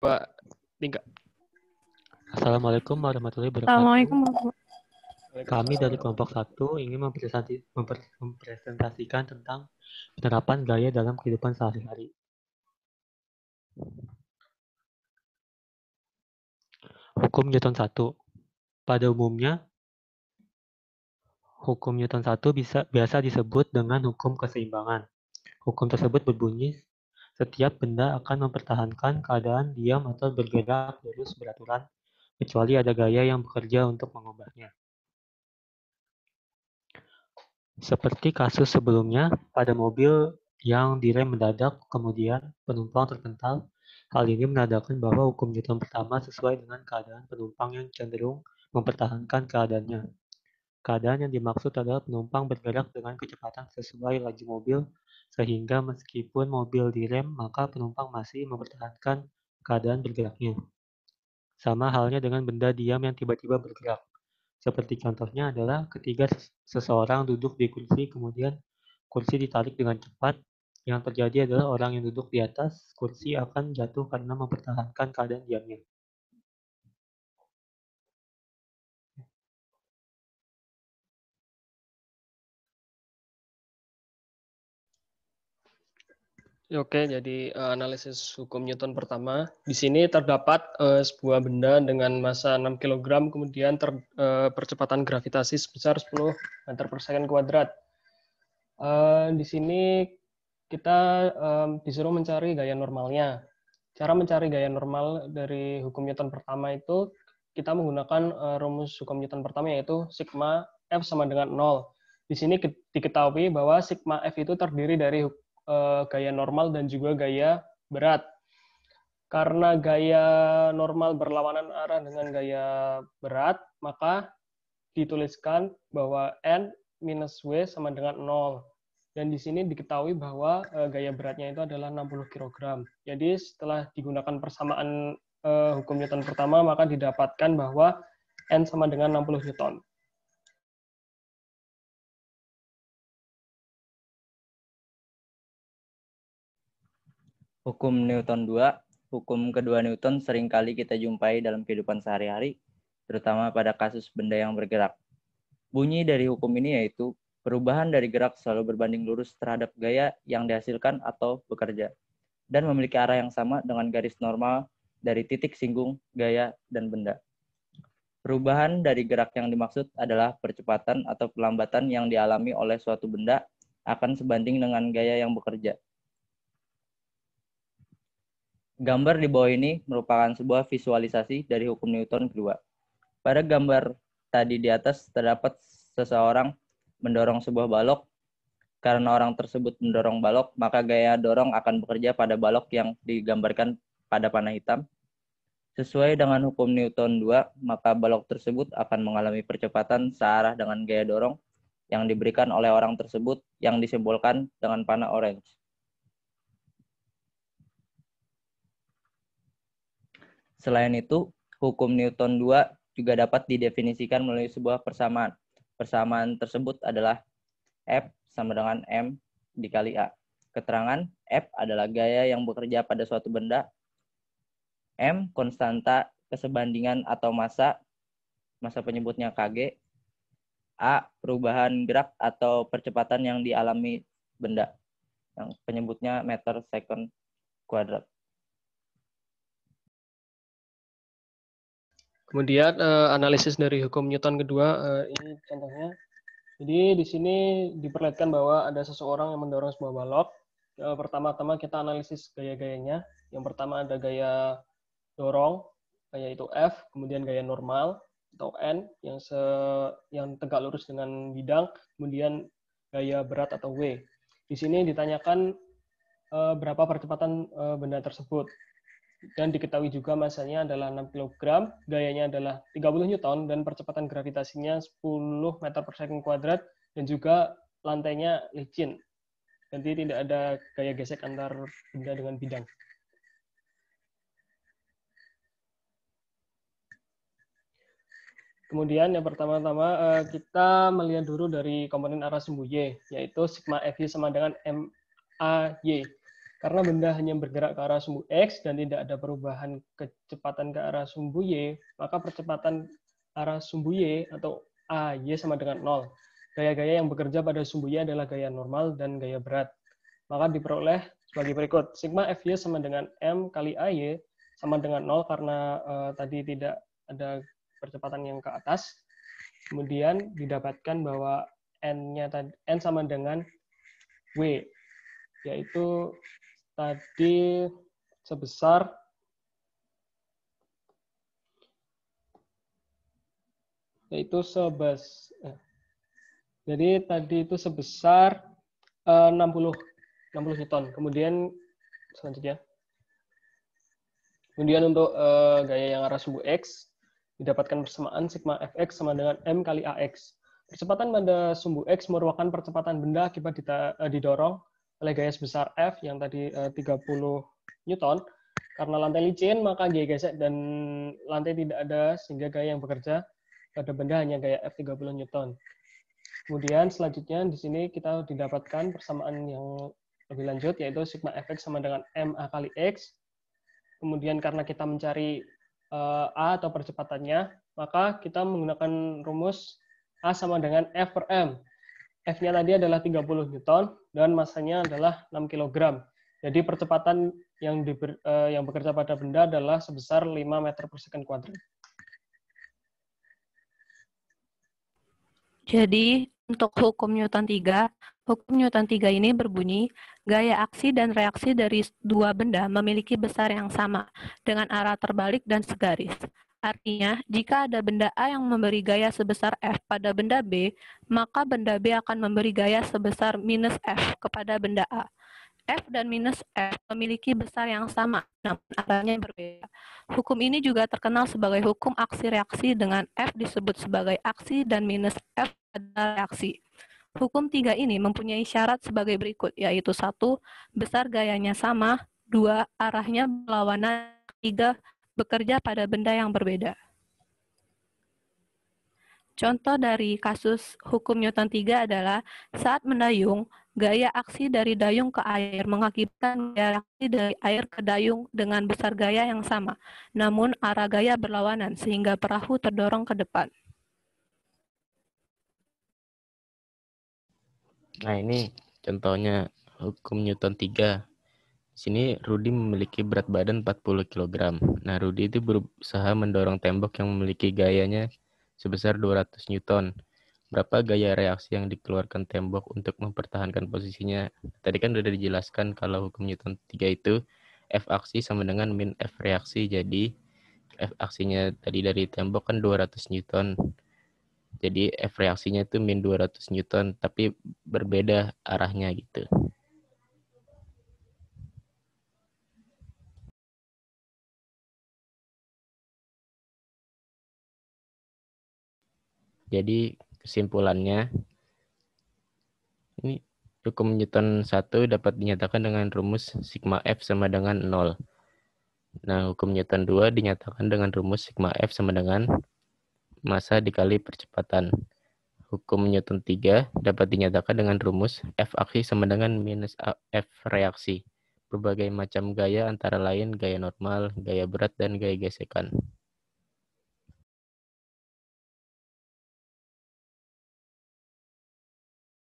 2, 3. Assalamualaikum warahmatullahi wabarakatuh. Assalamualaikum. Kami dari kelompok 1 ingin mempresentasikan tentang penerapan gaya dalam kehidupan sehari-hari. Hukum Newton 1. Pada umumnya, hukum Newton 1 biasa disebut dengan hukum keseimbangan. Hukum tersebut berbunyi, setiap benda akan mempertahankan keadaan diam atau bergerak lurus beraturan, kecuali ada gaya yang bekerja untuk mengubahnya. Seperti kasus sebelumnya, pada mobil yang direm mendadak, kemudian penumpang terpental, hal ini menandakan bahwa hukum Newton pertama sesuai dengan keadaan penumpang yang cenderung mempertahankan keadaannya. Keadaan yang dimaksud adalah penumpang bergerak dengan kecepatan sesuai laju mobil, sehingga meskipun mobil direm, maka penumpang masih mempertahankan keadaan bergeraknya. Sama halnya dengan benda diam yang tiba-tiba bergerak. Seperti contohnya adalah ketika seseorang duduk di kursi, kemudian kursi ditarik dengan cepat. Yang terjadi adalah orang yang duduk di atas kursi akan jatuh karena mempertahankan keadaan diamnya. Oke, jadi analisis hukum Newton pertama. Di sini terdapat sebuah benda dengan massa 6 kg, kemudian percepatan gravitasi sebesar 10 meter per second kuadrat. Di sini kita disuruh mencari gaya normalnya. Cara mencari gaya normal dari hukum Newton pertama itu kita menggunakan rumus hukum Newton pertama, yaitu sigma F sama dengan 0. Di sini diketahui bahwa sigma F itu terdiri dari gaya normal dan juga gaya berat. Karena gaya normal berlawanan arah dengan gaya berat, maka dituliskan bahwa N minus W sama dengan 0. Dan di sini diketahui bahwa gaya beratnya itu adalah 60 kg. Jadi setelah digunakan persamaan hukum Newton pertama, maka didapatkan bahwa N sama dengan 60 Newton. Hukum Newton 2, hukum kedua Newton seringkali kita jumpai dalam kehidupan sehari-hari, terutama pada kasus benda yang bergerak. Bunyi dari hukum ini yaitu, perubahan dari gerak selalu berbanding lurus terhadap gaya yang dihasilkan atau bekerja, dan memiliki arah yang sama dengan garis normal dari titik singgung, gaya, dan benda. Perubahan dari gerak yang dimaksud adalah percepatan atau pelambatan yang dialami oleh suatu benda akan sebanding dengan gaya yang bekerja. Gambar di bawah ini merupakan sebuah visualisasi dari hukum Newton kedua. Pada gambar tadi di atas terdapat seseorang mendorong sebuah balok. Karena orang tersebut mendorong balok, maka gaya dorong akan bekerja pada balok yang digambarkan pada panah hitam. Sesuai dengan hukum Newton 2, maka balok tersebut akan mengalami percepatan searah dengan gaya dorong yang diberikan oleh orang tersebut yang disimbolkan dengan panah orange. Selain itu, hukum Newton 2 juga dapat didefinisikan melalui sebuah persamaan. Persamaan tersebut adalah F sama dengan M dikali A. Keterangan F adalah gaya yang bekerja pada suatu benda. M konstanta kesebandingan atau massa penyebutnya kg. A perubahan gerak atau percepatan yang dialami benda, yang penyebutnya meter second kuadrat. Kemudian analisis dari hukum Newton kedua, ini contohnya. Jadi di sini diperlihatkan bahwa ada seseorang yang mendorong sebuah balok. Pertama-tama kita analisis gaya-gayanya. Yang pertama ada gaya dorong, gaya itu F, kemudian gaya normal atau N yang tegak lurus dengan bidang, kemudian gaya berat atau W. Di sini ditanyakan berapa percepatan benda tersebut. Dan diketahui juga massanya adalah 6 kg, gayanya adalah 30 Newton, dan percepatan gravitasinya 10 meter per second kuadrat, dan juga lantainya licin. Jadi tidak ada gaya gesek antar benda dengan bidang. Kemudian yang pertama-tama kita melihat dulu dari komponen arah sumbu Y, yaitu sigma Fy sama dengan MAY. Karena benda hanya bergerak ke arah sumbu X dan tidak ada perubahan kecepatan ke arah sumbu Y, maka percepatan arah sumbu Y atau AY sama dengan 0. Gaya-gaya yang bekerja pada sumbu Y adalah gaya normal dan gaya berat. Maka diperoleh sebagai berikut. Sigma FY sama dengan M kali AY sama dengan 0 karena tadi tidak ada percepatan yang ke atas. Kemudian didapatkan bahwa N-nya N sama dengan W, yaitu tadi sebesar jadi tadi itu sebesar 60 Newton. Kemudian selanjutnya. Kemudian untuk gaya yang arah sumbu X didapatkan persamaan sigma Fx sama dengan M kali Ax. Percepatan pada sumbu X merupakan percepatan benda akibat didorong oleh gaya sebesar F yang tadi 30 Newton. Karena lantai licin, maka gaya gesek dan lantai tidak ada, sehingga gaya yang bekerja pada benda hanya gaya F 30 Newton. Kemudian selanjutnya di sini kita didapatkan persamaan yang lebih lanjut, yaitu sigma Fx sama dengan MA kali X. Kemudian karena kita mencari A atau percepatannya, maka kita menggunakan rumus A sama dengan F per M. F-nya tadi adalah 30 Newton dan masanya adalah 6 kg. Jadi percepatan yang bekerja pada benda adalah sebesar 5 meter per second kuadrat. Jadi untuk hukum Newton 3 ini berbunyi, gaya aksi dan reaksi dari dua benda memiliki besar yang sama, dengan arah terbalik dan segaris. Artinya, jika ada benda A yang memberi gaya sebesar F pada benda B, maka benda B akan memberi gaya sebesar minus F kepada benda A. F dan minus F memiliki besar yang sama, namun arahnya berbeda. Hukum ini juga terkenal sebagai hukum aksi-reaksi, dengan F disebut sebagai aksi dan minus F adalah reaksi. Hukum 3 ini mempunyai syarat sebagai berikut, yaitu 1. Besar gayanya sama, 2. Arahnya berlawanan, 3. Bekerja pada benda yang berbeda. Contoh dari kasus hukum Newton 3 adalah saat mendayung, gaya aksi dari dayung ke air mengakibatkan gaya aksi dari air ke dayung dengan besar gaya yang sama, namun arah gaya berlawanan sehingga perahu terdorong ke depan. Nah, ini contohnya hukum Newton 3. Di sini Rudy memiliki berat badan 40 kg. Nah, Rudy itu berusaha mendorong tembok yang memiliki gayanya sebesar 200 Newton. Berapa gaya reaksi yang dikeluarkan tembok untuk mempertahankan posisinya? Tadi kan sudah dijelaskan kalau hukum Newton 3 itu F aksi sama dengan min F reaksi. Jadi F aksinya tadi dari tembok kan 200 Newton. Jadi F reaksinya itu min 200 Newton, tapi berbeda arahnya gitu. Jadi kesimpulannya, ini hukum Newton 1 dapat dinyatakan dengan rumus sigma F sama dengan 0. Nah, hukum Newton 2 dinyatakan dengan rumus sigma F sama dengan massa dikali percepatan. Hukum Newton 3 dapat dinyatakan dengan rumus F aksi sama dengan minus F reaksi. Berbagai macam gaya antara lain gaya normal, gaya berat, dan gaya gesekan.